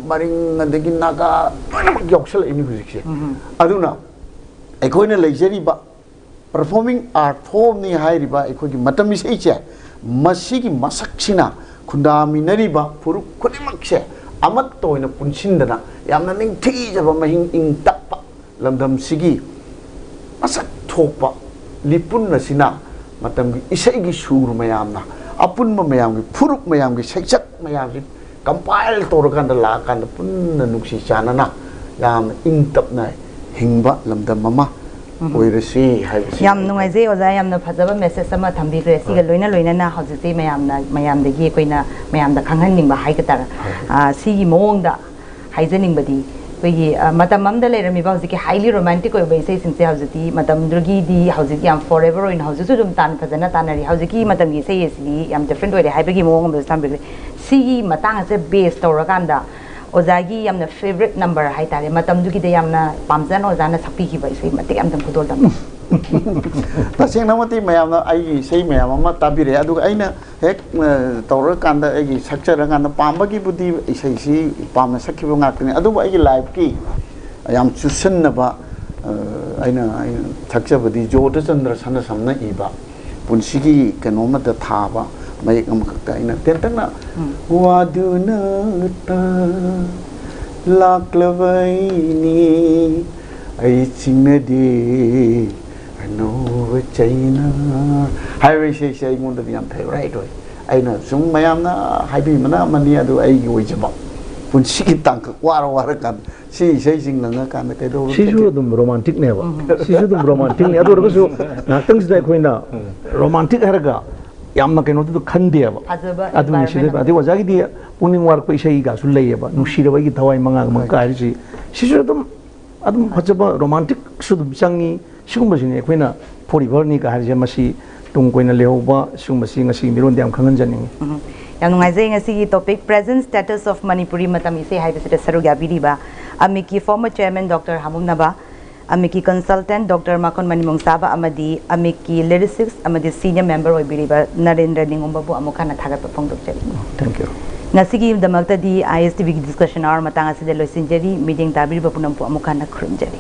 S2: मरिंग अदगी नागा पुनमक योक्सल इनी हुजिक से अदुना अखोयना लेजरीबा परफॉर्मिंग आर्ट फॉर्म नि हाइरिबा अखोयगी मतम इसै चे मसीगी मसक्सिना खुंदामिनरिबा फुरुक खुदिमक्से अमत तोयना पुनसिंदना यामना निंगथीजबा महिंग इंग तप्पा लमदम सिगी मसक थोपा लिपुनसिना मतमगी इसैगी सुर मयामना अपुनम मयामगी फुरुक मयामगी सैचक मयामगी कंपाइल तोरकांदा लाकांदा पुन्ना नुक्सी चानना याम इंग तपना हिंगबा लमदम ममा ओइरसी हाइबसी
S1: याम नुवाइजे ओजा यामना फजबा मेसेज अमा थंबिग्रे सिगा लोइना लोइना हौजिते मयामदगी कोइना मयामदा खंगहनिंगबा हाइगतार सिगी मोंगदा हाइजनिंगबदी ꯑꯩꯈꯣꯏꯒꯤ ꯃꯇꯝ ꯑꯃꯗ ꯂꯩꯔꯝꯃꯤꯕ ꯍꯧꯖꯤꯛꯀꯤ ꯍꯥꯏꯂꯤ ꯔꯣꯃꯥꯟꯇꯤꯛ ꯑꯣꯏꯕ ꯏꯁꯩꯁꯤꯡꯁꯦ ꯍꯧꯖꯤꯛꯇꯤ ꯃꯇꯝꯗꯨꯒꯤꯗꯤ ꯍꯧꯖꯤꯛ ꯌꯥꯝ ꯐꯣꯔꯑꯦꯚꯔ ꯑꯣꯏꯅ ꯍꯧꯖꯤꯛꯁꯨ ꯑꯗꯨꯝ ꯐꯖꯅ ꯇꯥꯟꯅꯔꯤ ꯍꯧꯖꯤꯛꯀꯤ ꯃꯇꯝꯒꯤ ꯏꯁꯩ ꯑꯁꯤꯗꯤ ꯌꯥꯝ ꯗꯤꯐ꯭ꯔꯦꯟट ꯑꯣꯏꯔꯦ ꯍꯥꯏꯕꯒꯤ ꯃꯑꯣꯡ ꯑꯃꯗꯁꯨ ꯊꯝꯕꯤꯈ꯭ꯔꯦ ꯁꯤꯒꯤ ꯃꯇꯥꯡ ꯑꯁꯦ ꯕꯦꯁ ꯇꯧꯔꯀꯥꯟꯗ ꯑꯣꯖꯥꯒꯤ ꯌꯥꯝꯅ ꯐꯦꯚꯔꯦꯠ ꯅꯝꯕꯔ ꯍꯥꯏꯇꯥꯔꯦ ꯃꯇꯝꯗꯨꯒꯤꯗ ꯌꯥꯝꯅ ꯄꯥꯝꯖꯅ ꯑꯣꯖꯥꯅ ꯁꯛꯄꯤꯈꯤꯕ ꯏꯁꯩ ꯃꯇꯦꯛ ꯑꯃꯇꯪ ꯈꯨꯗꯣꯜ ꯇꯝꯕꯤꯌꯨ
S2: तसेंगना मती मयामना आइगी सही मयामा ताबिरे अदुग आइना हेक तौर कांदा आइगी सक्चर कांदा पामबगी बुद्धि इसैसी पामना सखिबो ngaktने अदुब आइगी लाइफ की याम चुसन्नबा आइना सक्चबदी जोत चंद्र सन समना इबा पुनसिगी कनोमत थाबा मयक अमखक्ता आइना तेंतना वादुना ता लाक्लवैनी आई चिंगदे No China. Highway say going to be unfavorite. I know some Mayamna, Happy Mana, Mania do a Yuijaba. When she tank, Warakan, she says in Nanga,
S3: she should do romantic never. She should do romantic. Nothing's like when romantic Harga. Yamma cannot do Kandia. Adu was idea, pulling work with Shaiga, Sulayaba, Nushira, Tawai Manga, she should do Adam romantic should be sung. Shumbasing a quina, Porivernica has Yamashi, Tunquina Leoba, Shumbasing a sing Miron Dam Kanjaning.
S1: Young Isaiah Sigi topic present status of Manipuri Matam Eshei Haibasita Saruga Biriba, Amiki former chairman Dr. Hamum Naba, Amiki consultant Dr. Makon Manimong Saba Amadi, Amiki lyricist, Amadi senior member of Biriba, Narendra Ningumbabu Amokana Tagapa Pong.
S3: Thank you.
S1: Nasigi the Malta di ISTV discussion hour Matanga Sidelo Sinjeri, meeting Tabi Bapunampu Amokana Krunjeri.